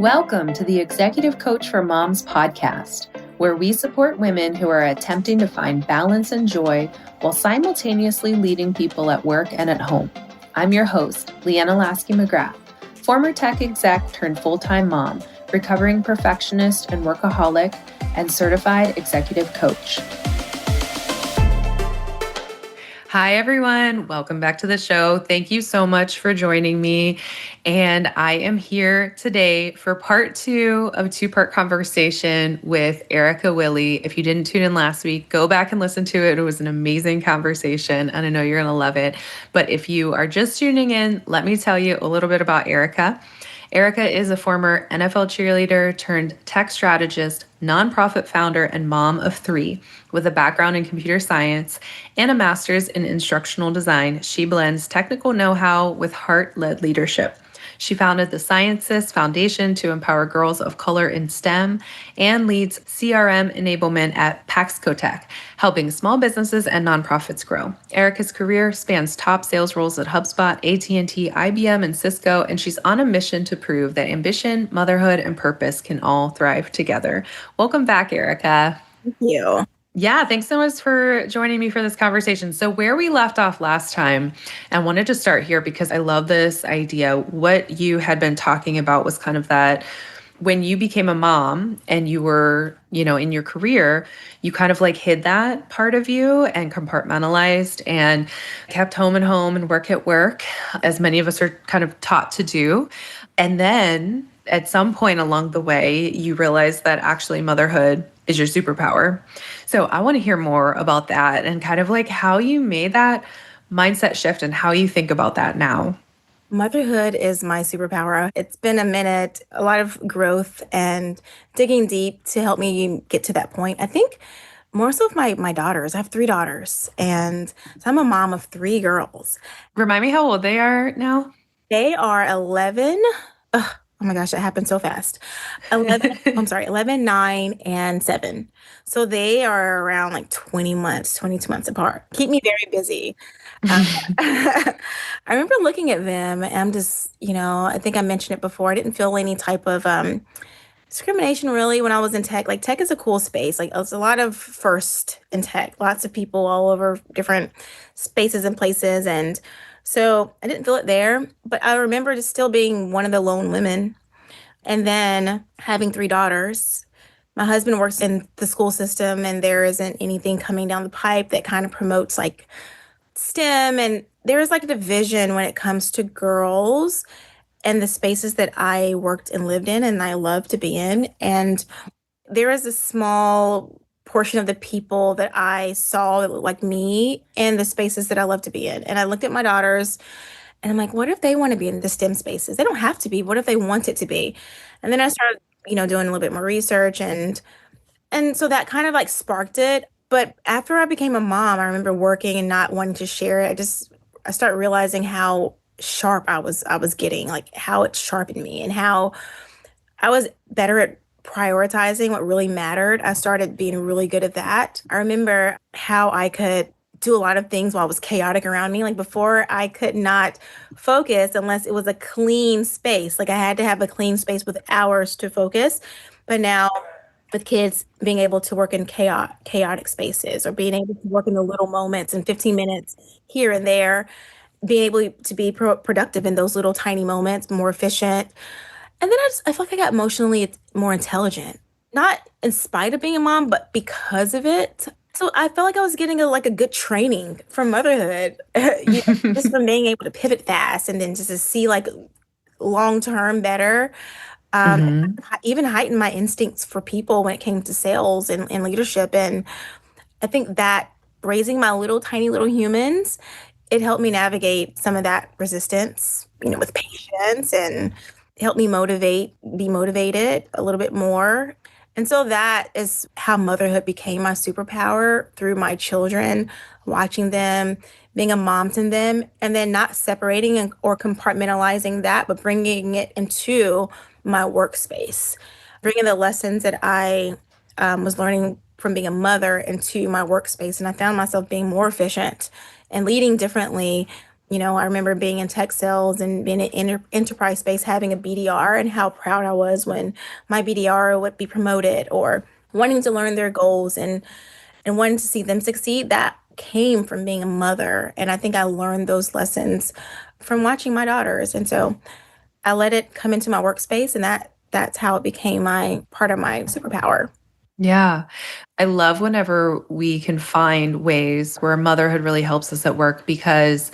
Welcome to the Executive Coach for Moms podcast, where we support women who are attempting to find balance and joy while simultaneously leading people at work and at home. I'm your host, Leanna McGrath, former tech exec turned full-time mom, recovering perfectionist and workaholic, and certified executive coach. Hi, everyone. Welcome back to the show. Thank you so much for joining me. And I am here today for part 2 of a 2-part conversation with Erica Willie. If you didn't tune in last week, go back and listen to it. It was an amazing conversation, and I know you're going to love it. But if you are just tuning in, let me tell you a little bit about Erica. Erica is a former NFL cheerleader turned tech strategist, nonprofit founder, and mom of 3 with a background in computer science and a master's in instructional design. She blends technical know-how with heart-led leadership. She founded the ScienceSIS Foundation to empower girls of color in STEM and leads CRM enablement at Paxcotech, helping small businesses and nonprofits grow. Erica's career spans top sales roles at HubSpot, AT&T, IBM, and Cisco, and she's on a mission to prove that ambition, motherhood, and purpose can all thrive together. Welcome back, Erica. Thank you. Yeah, thanks so much for joining me for this conversation. So where we left off last time, I wanted to start here because I love this idea. What you had been talking about was kind of that when you became a mom and you were, in your career, you kind of like hid that part of you and compartmentalized and kept home and home and work at work, as many of us are kind of taught to do. And then at some point along the way, you realize that actually motherhood is your superpower. So I want to hear more about that and kind of like how you made that mindset shift and how you think about that now. Motherhood is my superpower. It's been a minute, a lot of growth and digging deep to help me get to that point. I think more so with my daughters. I have 3 daughters, and so I'm a mom of 3 girls. Remind me how old they are now? They are 11. Oh my gosh, that happened so fast. 11, 9, and 7. So they are around like 22 months apart. Keep me very busy. I remember looking at them and I'm just, I think I mentioned it before. I didn't feel any type of discrimination really when I was in tech. Like tech is a cool space. Like there's a lot of first in tech, lots of people all over different spaces and places. And so I didn't feel it there, but I remember just still being one of the lone women and then having 3 daughters. My husband works in the school system and there isn't anything coming down the pipe that kind of promotes like STEM. And there is like a division when it comes to girls and the spaces that I worked and lived in and I love to be in. And there is a small portion of the people that I saw that looked like me in the spaces that I love to be in. And I looked at my daughters and I'm like, what if they want to be in the STEM spaces? They don't have to be. What if they want it to be? And then I started, doing a little bit more research and so that kind of like sparked it. But after I became a mom, I remember working and not wanting to share it. I started realizing how sharp I was getting, like how it sharpened me and how I was better at prioritizing what really mattered. I started being really good at that. I remember how I could do a lot of things while it was chaotic around me. Like before, I could not focus unless it was a clean space. Like I had to have a clean space with hours to focus. But now with kids being able to work in chaotic spaces or being able to work in the little moments and 15 minutes here and there, being able to be productive in those little tiny moments, more efficient. And then I feel like I got emotionally more intelligent, not in spite of being a mom, but because of it. So I felt like I was getting a good training from motherhood, just from being able to pivot fast and then just to see like long-term better. Even heighten my instincts for people when it came to sales and leadership. And I think that raising my tiny little humans, it helped me navigate some of that resistance, with patience and helped me be motivated a little bit more. And so that is how motherhood became my superpower through my children, watching them, being a mom to them, and then not separating or compartmentalizing that, but bringing it into my workspace, bringing the lessons that I was learning from being a mother into my workspace. And I found myself being more efficient and leading differently I remember being in tech sales and being in enterprise space, having a BDR, and how proud I was when my BDR would be promoted, or wanting to learn their goals and wanting to see them succeed. That came from being a mother. And I think I learned those lessons from watching my daughters. And so I let it come into my workspace, and that's how it became my part of my superpower. Yeah. I love whenever we can find ways where motherhood really helps us at work because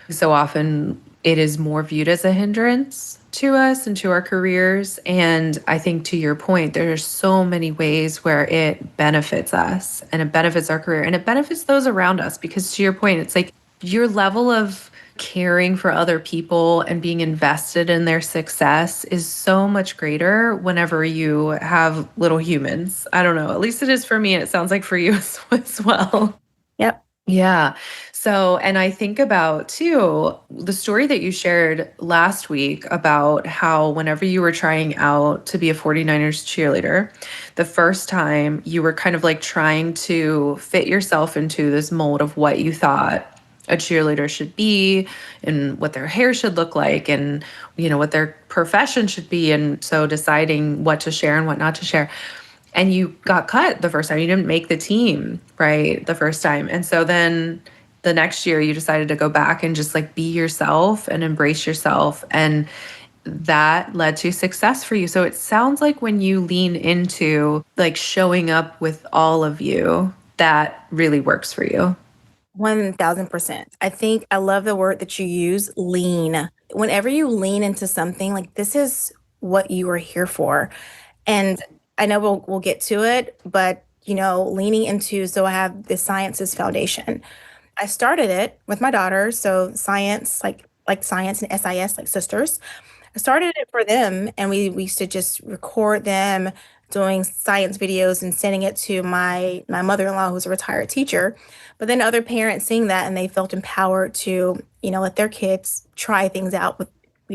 so often it is more viewed as a hindrance to us and to our careers. And I think to your point, there's so many ways where it benefits us and it benefits our career and it benefits those around us. Because to your point, it's like your level of caring for other people and being invested in their success is so much greater whenever you have little humans. I don't know, at least it is for me. And it sounds like for you as well. Yep. Yeah. So, and I think about too the story that you shared last week about how whenever you were trying out to be a 49ers cheerleader, the first time you were kind of like trying to fit yourself into this mold of what you thought a cheerleader should be and what their hair should look like and what their profession should be, and so deciding what to share and what not to share. And you got cut the first time. You didn't make the team, right? The first time. And so then the next year you decided to go back and just like be yourself and embrace yourself. And that led to success for you. So it sounds like when you lean into like showing up with all of you, that really works for you. 1000%. I think I love the word that you use, lean. Whenever you lean into something, like this is what you are here for. And I know we'll get to it, but leaning into, so I have the ScienceSIS Foundation. I started it with my daughter, so science, like science and SIS, like sisters. I started it for them, and we used to just record them doing science videos and sending it to my mother-in-law, who's a retired teacher. But then other parents seeing that, and they felt empowered to, let their kids try things out with,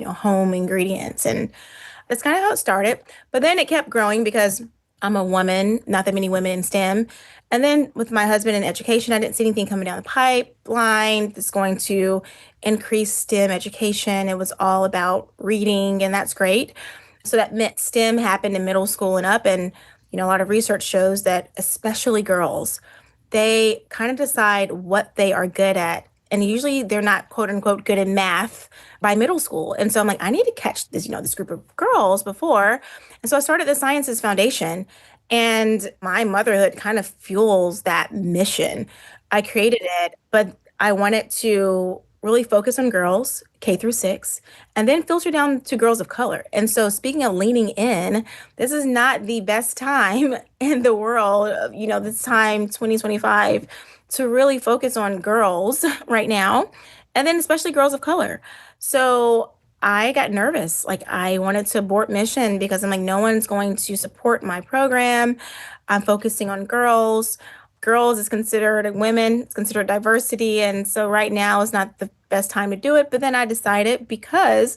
home ingredients. And that's kind of how it started. But then it kept growing because I'm a woman, not that many women in STEM. And then with my husband in education, I didn't see anything coming down the pipeline that's going to increase STEM education. It was all about reading, and that's great. So that meant STEM happened in middle school and up. And, a lot of research shows that especially girls, they kind of decide what they are good at. And usually they're not quote unquote good in math by middle school. And so I'm like, I need to catch this, this group of girls before. And so I started the ScienceSIS Foundation, and my motherhood kind of fuels that mission. I created it, but I wanted to really focus on girls, K through 6, and then filter down to girls of color. And so speaking of leaning in, this is not the best time in the world, this time 2025 to really focus on girls right now, and then especially girls of color. So I got nervous. Like I wanted to abort mission because I'm like, no one's going to support my program. I'm focusing on girls. Girls is considered women, it's considered diversity. And so right now is not the best time to do it. But then I decided because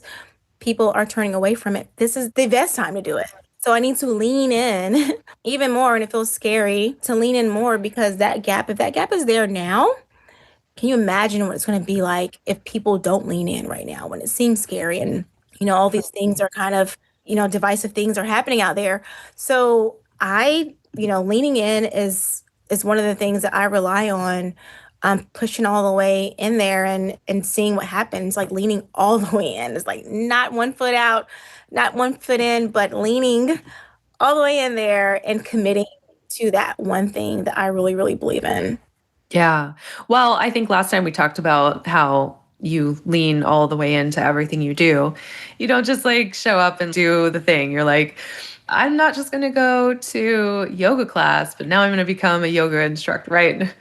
people are turning away from it, this is the best time to do it. So I need to lean in even more. And it feels scary to lean in more because if that gap is there now, can you imagine what it's going to be like if people don't lean in right now when it seems scary and, all these things are kind of, divisive things are happening out there. So leaning in is one of the things that I rely on. Pushing all the way in there and seeing what happens, like leaning all the way in. It's like not one foot out, not one foot in, but leaning all the way in there and committing to that one thing that I really, really believe in. Yeah. Well, I think last time we talked about how you lean all the way into everything you do. You don't just like show up and do the thing. You're like, I'm not just going to go to yoga class, but now I'm going to become a yoga instructor, right?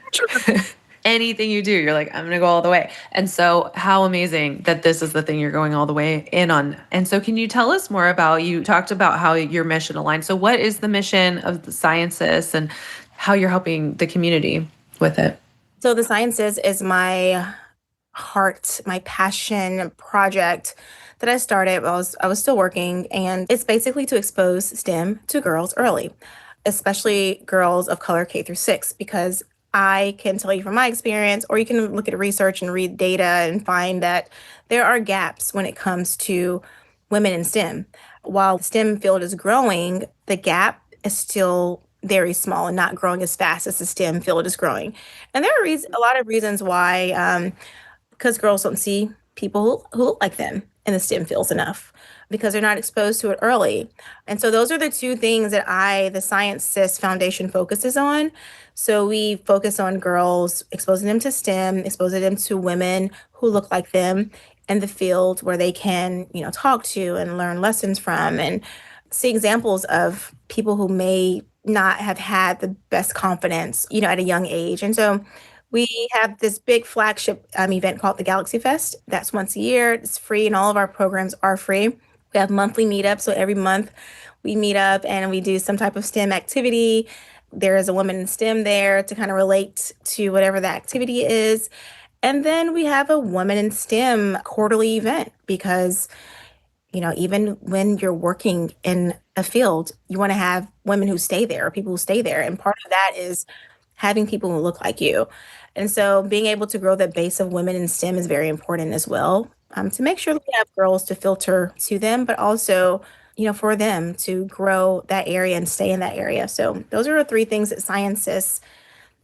Anything you do, you're like, I'm going to go all the way. And so, how amazing that this is the thing you're going all the way in on. And so, can you tell us more about, you talked about how your mission aligns. So, what is the mission of the ScienceSIS and how you're helping the community with it? So the ScienceSIS is my heart, my passion project that I started while I was still working, and it's basically to expose STEM to girls early, especially girls of color K through 6, because I can tell you from my experience, or you can look at research and read data and find that there are gaps when it comes to women in STEM. While the STEM field is growing, the gap is still very small and not growing as fast as the STEM field is growing. And there are a lot of reasons why. Because girls don't see people who look like them in the STEM fields enough because they're not exposed to it early. And so those are the two things that the ScienceSIS Foundation focuses on. So we focus on girls, exposing them to STEM, exposing them to women who look like them in the field where they can, talk to and learn lessons from and see examples of people who may not have had the best confidence, at a young age. And so we have this big flagship event called the Galaxy Fest. That's once a year. It's free, and all of our programs are free. We have monthly meetups. So every month we meet up and we do some type of STEM activity. There is a woman in STEM there to kind of relate to whatever the activity is. And then we have a Woman in STEM quarterly event because even when you're working in a field, you want to have women who stay there or people who stay there. And part of that is having people who look like you. And so being able to grow the base of women in STEM is very important as well, to make sure that we have girls to filter to them, but also, for them to grow that area and stay in that area. So those are the three things that ScienceSIS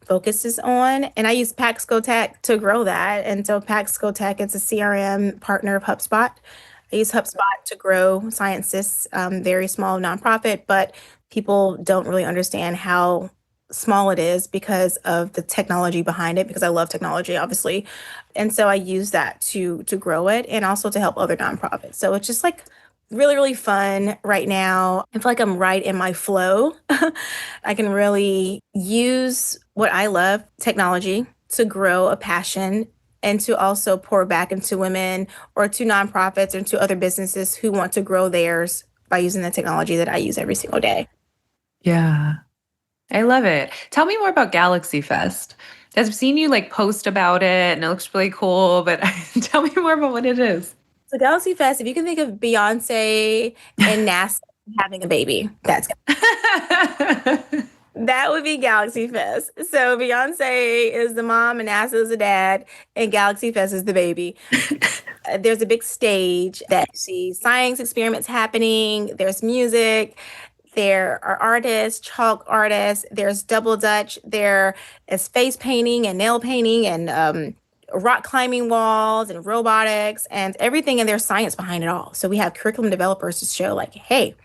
focuses on. And I use Paxco to grow that. And so Paxco is a CRM partner of HubSpot. I use HubSpot to grow ScienceSIS, very small nonprofit, but people don't really understand how small it is because of the technology behind it, because I love technology, obviously. And so I use that to grow it and also to help other nonprofits. So it's just like really, really fun right now. I feel like I'm right in my flow. I can really use what I love, technology, to grow a passion and to also pour back into women or to nonprofits or to other businesses who want to grow theirs by using the technology that I use every single day. Yeah. I love it. Tell me more about Galaxy Fest. I've seen you like post about it and it looks really cool, but tell me more about what it is. So Galaxy Fest, if you can think of Beyonce and NASA having a baby, that would be Galaxy Fest. So Beyonce is the mom and NASA is the dad, and Galaxy Fest is the baby. There's a big stage that you see science experiments happening. There's music. There are artists, chalk artists. There's double dutch. There is face painting and nail painting and rock climbing walls and robotics and everything. And there's science behind it all. So we have curriculum developers to show like, hey,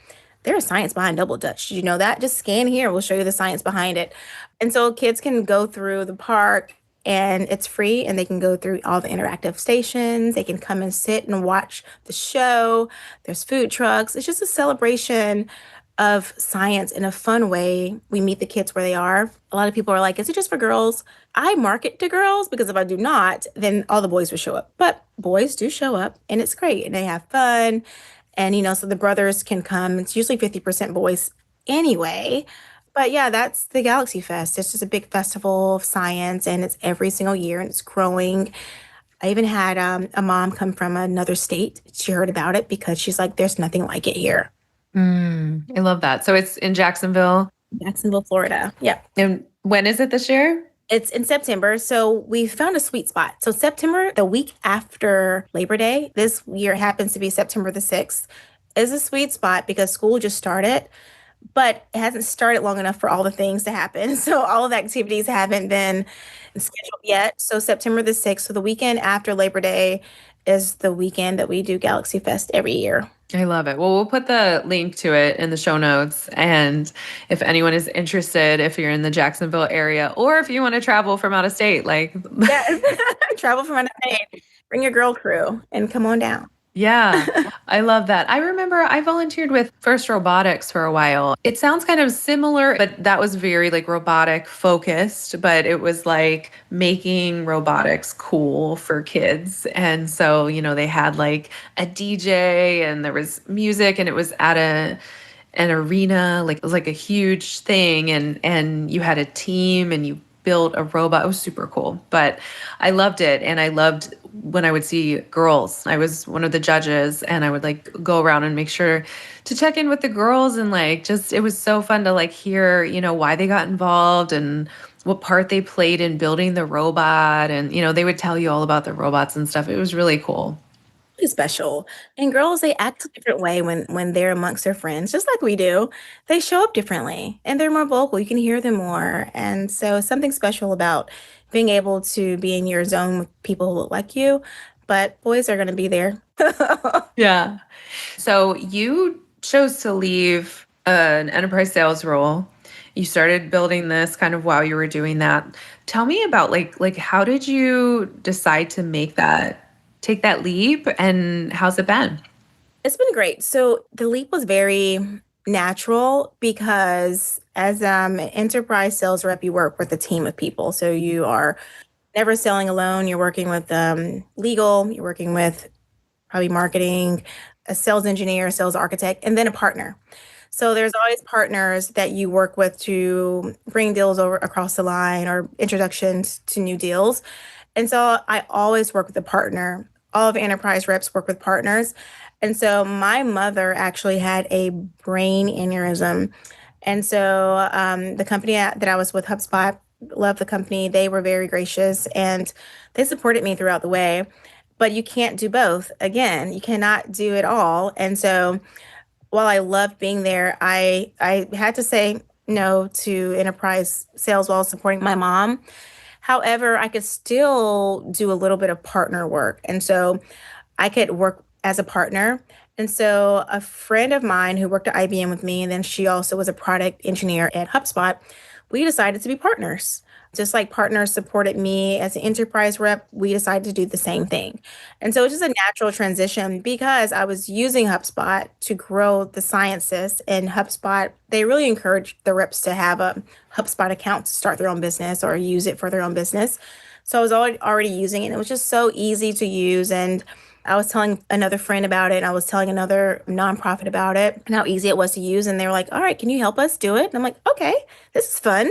there's science behind double dutch. Did you know that? Just scan here. We'll show you the science behind it. And so kids can go through the park and it's free and they can go through all the interactive stations. They can come and sit and watch the show. There's food trucks. It's just a celebration of science in a fun way. We meet the kids where they are. A lot of people are like, is it just for girls? I market to girls because if I do not, then all the boys will show up. But boys do show up and it's great and they have fun. And, so the brothers can come. It's usually 50% boys anyway. But yeah, that's the Galaxy Fest. It's just a big festival of science and it's every single year and it's growing. I even had a mom come from another state. She heard about it because she's like, there's nothing like it here. I love that. So it's in Jacksonville. Jacksonville, Florida. Yeah. And when is it this year? It's in September. So we found a sweet spot. So September, the week after Labor Day, this year happens to be September the 6th, is a sweet spot because school just started, but it hasn't started long enough for all the things to happen. So all of the activities haven't been scheduled yet. So September the 6th, so the weekend after Labor Day is the weekend that we do Galaxy Fest every year. I love it. Well, we'll put the link to it in the show notes. And if anyone is interested, if you're in the Jacksonville area or if you want to travel from out of state, like yeah, travel from out of state, bring your girl crew and come on down. Yeah, I love that. I remember I volunteered with First Robotics for a while. It sounds kind of similar, but that was very like robotic focused, but it was like making robotics cool for kids. And so, they had like a DJ and there was music and it was at an arena, like it was like a huge thing and you had a team and you built a robot. It was super cool, but I loved it. And I loved when I would see girls. I was one of the judges and I would like go around and make sure to check in with the girls and like just it was so fun to like hear, why they got involved and what part they played in building the robot. And, they would tell you all about the robots and stuff. It was really cool. Really special. And girls, they act a different way when they're amongst their friends, just like we do. They show up differently and they're more vocal. You can hear them more. And so something special about being able to be in your zone with people who look like you, but boys are going to be there. Yeah. So you chose to leave an enterprise sales role. You started building this kind of while you were doing that. Tell me about like how did you decide to take that leap, and how's it been? It's been great. So the leap was very natural because as an enterprise sales rep, you work with a team of people. So you are never selling alone. You're working with legal, you're working with probably marketing, a sales engineer, a sales architect, and then a partner. So there's always partners that you work with to bring deals over across the line or introductions to new deals. And so I always work with a partner. All of enterprise reps work with partners. And so my mother actually had a brain aneurysm. And so the company that I was with, HubSpot, loved the company. They were very gracious and they supported me throughout the way. But you can't do both. Again, you cannot do it all. And so while I loved being there, I had to say no to enterprise sales while supporting my mom. However, I could still do a little bit of partner work. And so I could work as a partner. And so a friend of mine who worked at IBM with me, and then she also was a product engineer at HubSpot, we decided to be partners. Just like partners supported me as an enterprise rep, we decided to do the same thing. And so it's just a natural transition because I was using HubSpot to grow the ScienceSIS, and HubSpot, they really encourage the reps to have a HubSpot account to start their own business or use it for their own business. So I was already using it. And it was just so easy to use. And I was telling another friend about it, and I was telling another nonprofit about it and how easy it was to use. And they were like, all right, can you help us do it? And I'm like, okay, this is fun.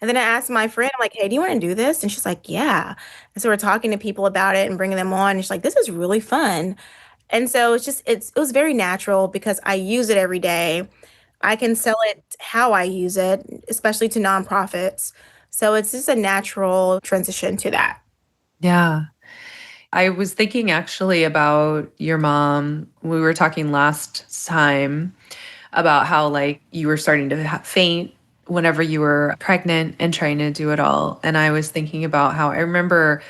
And then I asked my friend, I'm like, hey, do you want to do this? And she's like, yeah. And so we're talking to people about it and bringing them on. And she's like, this is really fun. And so it was very natural because I use it every day. I can sell it how I use it, especially to nonprofits. So it's just a natural transition to that. Yeah. I was thinking actually about your mom. We were talking last time about how like you were starting to faint whenever you were pregnant and trying to do it all. And I was thinking about how I remember,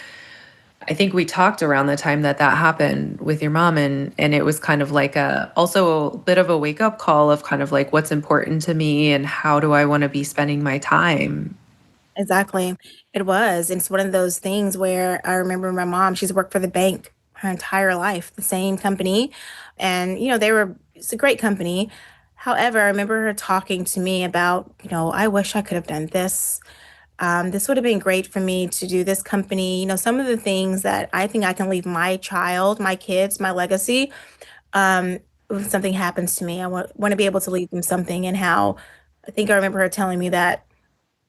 I think we talked around the time that that happened with your mom, and it was kind of like also a bit of a wake up call of kind of like what's important to me and how do I want to be spending my time. Exactly. It was. And it's one of those things where I remember my mom, she's worked for the bank her entire life, the same company. And, it's a great company. However, I remember her talking to me about, I wish I could have done this. This would have been great for me to do this company. Some of the things that I think I can leave my child, my kids, my legacy, when something happens to me, I want to be able to leave them something. And how I think I remember her telling me that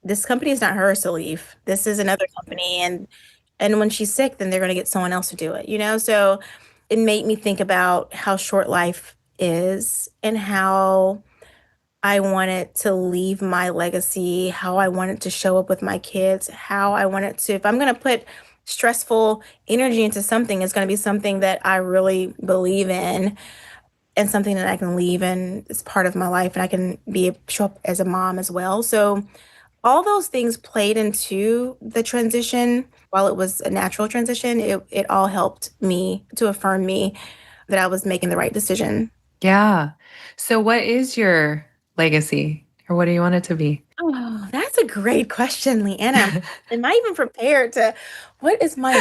this company is not hers to leave. This is another company, and when she's sick, then they're going to get someone else to do it. So it made me think about how short life is and how I wanted to leave my legacy, how I wanted to show up with my kids, how I wanted to, if I'm going to put stressful energy into something, it's going to be something that I really believe in and something that I can leave and it's part of my life and I can show up as a mom as well. So all those things played into the transition. While it was a natural transition, it all helped me to affirm me that I was making the right decision. Yeah. So what is your legacy, or what do you want it to be? Oh, that's a great question, Leanna. Am I even prepared to, what is my,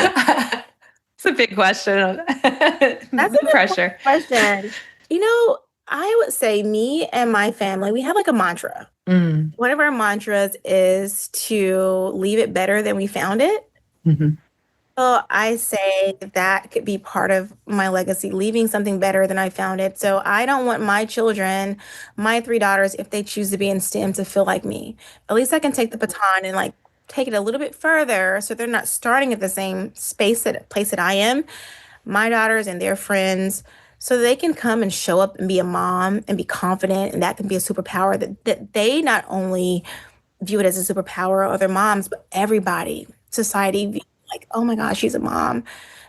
It's a big question. that's No an important pressure. question. I would say me and my family, we have like a mantra. Mm. One of our mantras is to leave it better than we found it. Mhm. So I say that could be part of my legacy, leaving something better than I found it. So I don't want my children, my three daughters, if they choose to be in STEM, to feel like me. At least I can take the baton and like take it a little bit further so they're not starting at the same place that I am, my daughters and their friends, so they can come and show up and be a mom and be confident. And that can be a superpower that they not only view it as a superpower, or other moms, but everybody, society, like, oh my gosh, she's a mom.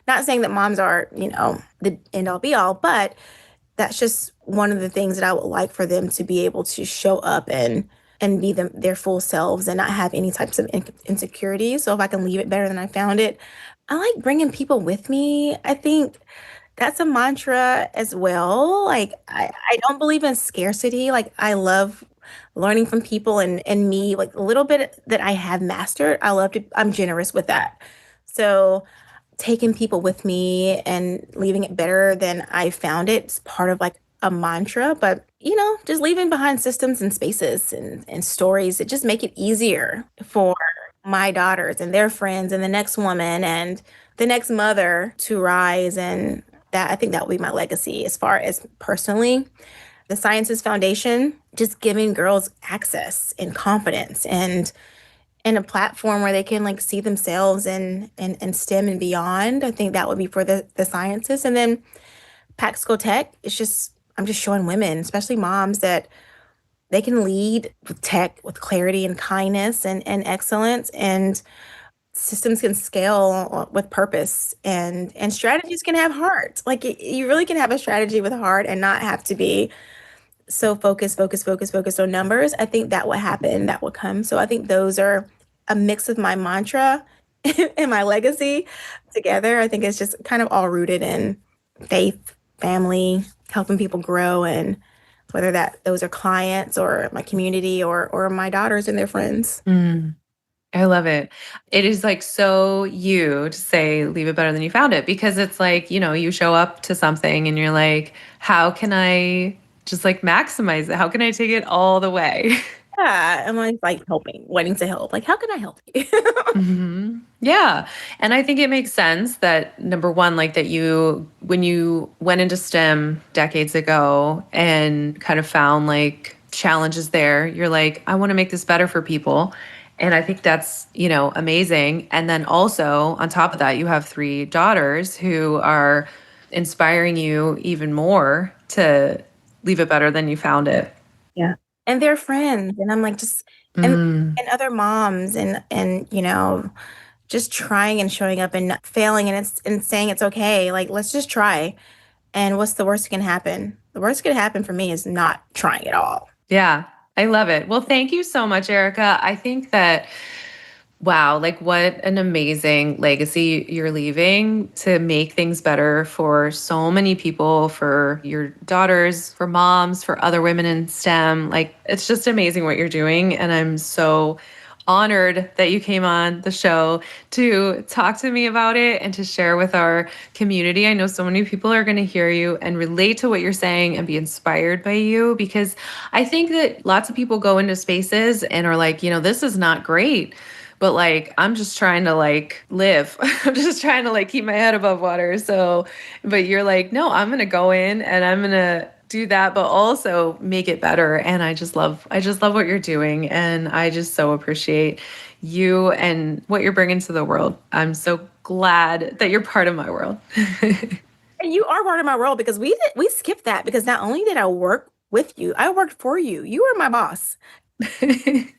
Not saying that moms are, the end all be all, but that's just one of the things that I would like for them to be able to show up and be their full selves and not have any types of insecurities. So if I can leave it better than I found it, I like bringing people with me. I think that's a mantra as well. Like I don't believe in scarcity. Like I love learning from people and me, like a little bit that I have mastered. I'm generous with that. So taking people with me and leaving it better than I found it is part of like a mantra. But just leaving behind systems and spaces and stories that just make it easier for my daughters and their friends and the next woman and the next mother to rise. And that, I think that will be my legacy as far as personally. The ScienceSIS Foundation, just giving girls access and confidence and a platform where they can like see themselves in STEM and beyond. I think that would be for the sciences. And then Pax Tech, I'm just showing women, especially moms, that they can lead with tech with clarity and kindness and excellence, and systems can scale with purpose, and strategies can have heart. Like you really can have a strategy with heart and not have to be so focused on numbers. I think that would happen, that would come. So I think those are a mix of my mantra and my legacy together. I think it's just kind of all rooted in faith, family, helping people grow, and whether those are clients or my community or my daughters and their friends. Mm. I love it. It is like so you to say leave it better than you found it, because it's like, you show up to something and you're like, how can I just like maximize it? How can I take it all the way? Yeah, I'm always like helping, wanting to help. Like, how can I help you? Yeah. And I think it makes sense that number one, like that when you went into STEM decades ago and kind of found like challenges there, you're like, I want to make this better for people. And I think that's, amazing. And then also on top of that, you have three daughters who are inspiring you even more to leave it better than you found it. Yeah. And they're friends. And I'm like, just, and, Mm. and other moms and, just trying and showing up and not failing and saying it's okay. Like, let's just try. And what's the worst that can happen? The worst that can happen for me is not trying at all. Yeah, I love it. Well, thank you so much, Erica. I think that, wow, like what an amazing legacy you're leaving to make things better for so many people, for your daughters, for moms, for other women in STEM. Like, it's just amazing what you're doing. And I'm so honored that you came on the show to talk to me about it and to share with our community. I know so many people are going to hear you and relate to what you're saying and be inspired by you, because I think that lots of people go into spaces and are like, this is not great. But like, I'm just trying to like live. I'm just trying to like keep my head above water. So, but you're like, no, I'm going to go in and I'm going to do that, but also make it better. And I just love what you're doing. And I just so appreciate you and what you're bringing to the world. I'm so glad that you're part of my world. And you are part of my world, because we skipped that, because not only did I work with you, I worked for you. You were my boss.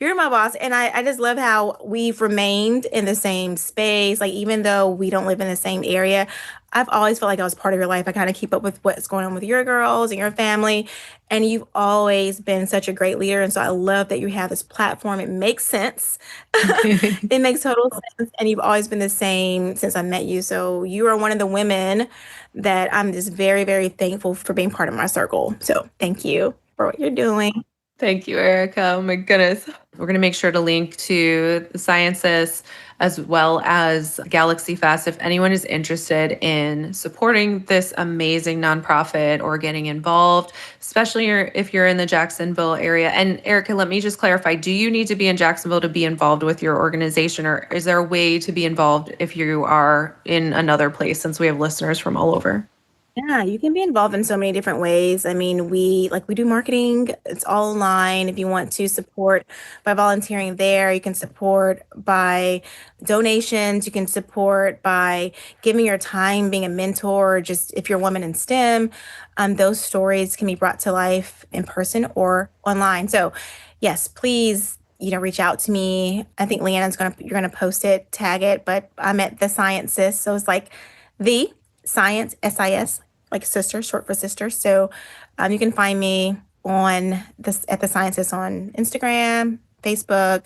You're my boss. And I just love how we've remained in the same space. Like, even though we don't live in the same area, I've always felt like I was part of your life. I kind of keep up with what's going on with your girls and your family. And you've always been such a great leader. And so I love that you have this platform. It makes sense. It makes total sense. And you've always been the same since I met you. So you are one of the women that I'm just very, very thankful for being part of my circle. So thank you for what you're doing. Thank you, Erica. Oh my goodness. We're going to make sure to link to the Sciences as well as Galaxy Fest if anyone is interested in supporting this amazing nonprofit or getting involved, especially if you're in the Jacksonville area. And Erica, let me just clarify, do you need to be in Jacksonville to be involved with your organization, or is there a way to be involved if you are in another place, since we have listeners from all over? Yeah, you can be involved in so many different ways. I mean, we do marketing. It's all online. If you want to support by volunteering there, you can support by donations, you can support by giving your time, being a mentor, just if you're a woman in STEM. Those stories can be brought to life in person or online. So, yes, please reach out to me. I think Leanna's you're gonna post it, tag it, but I'm at the ScienceSIS. So it's like the Science SIS, like sister, short for sister. So you can find me on this at the ScienceSIS on Instagram, Facebook,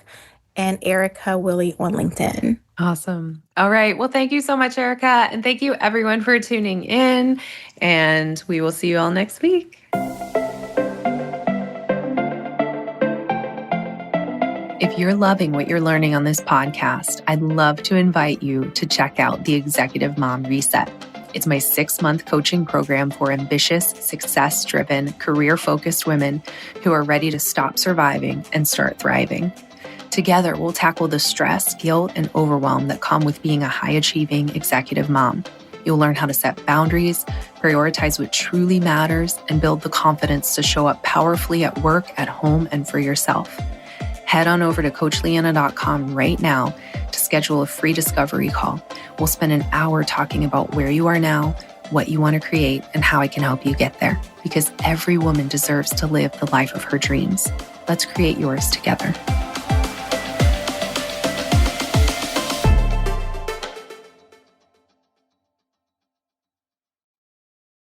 and Erica Willie on LinkedIn. Awesome. All right. Well, thank you so much, Erica. And thank you everyone for tuning in. And we will see you all next week. If you're loving what you're learning on this podcast, I'd love to invite you to check out the Executive Mom Reset. It's my 6-month coaching program for ambitious, success-driven, career-focused women who are ready to stop surviving and start thriving. Together, we'll tackle the stress, guilt, and overwhelm that come with being a high-achieving executive mom. You'll learn how to set boundaries, prioritize what truly matters, and build the confidence to show up powerfully at work, at home, and for yourself. Head on over to CoachLeanna.com right now to schedule a free discovery call. We'll spend an hour talking about where you are now, what you want to create, and how I can help you get there. Because every woman deserves to live the life of her dreams. Let's create yours together.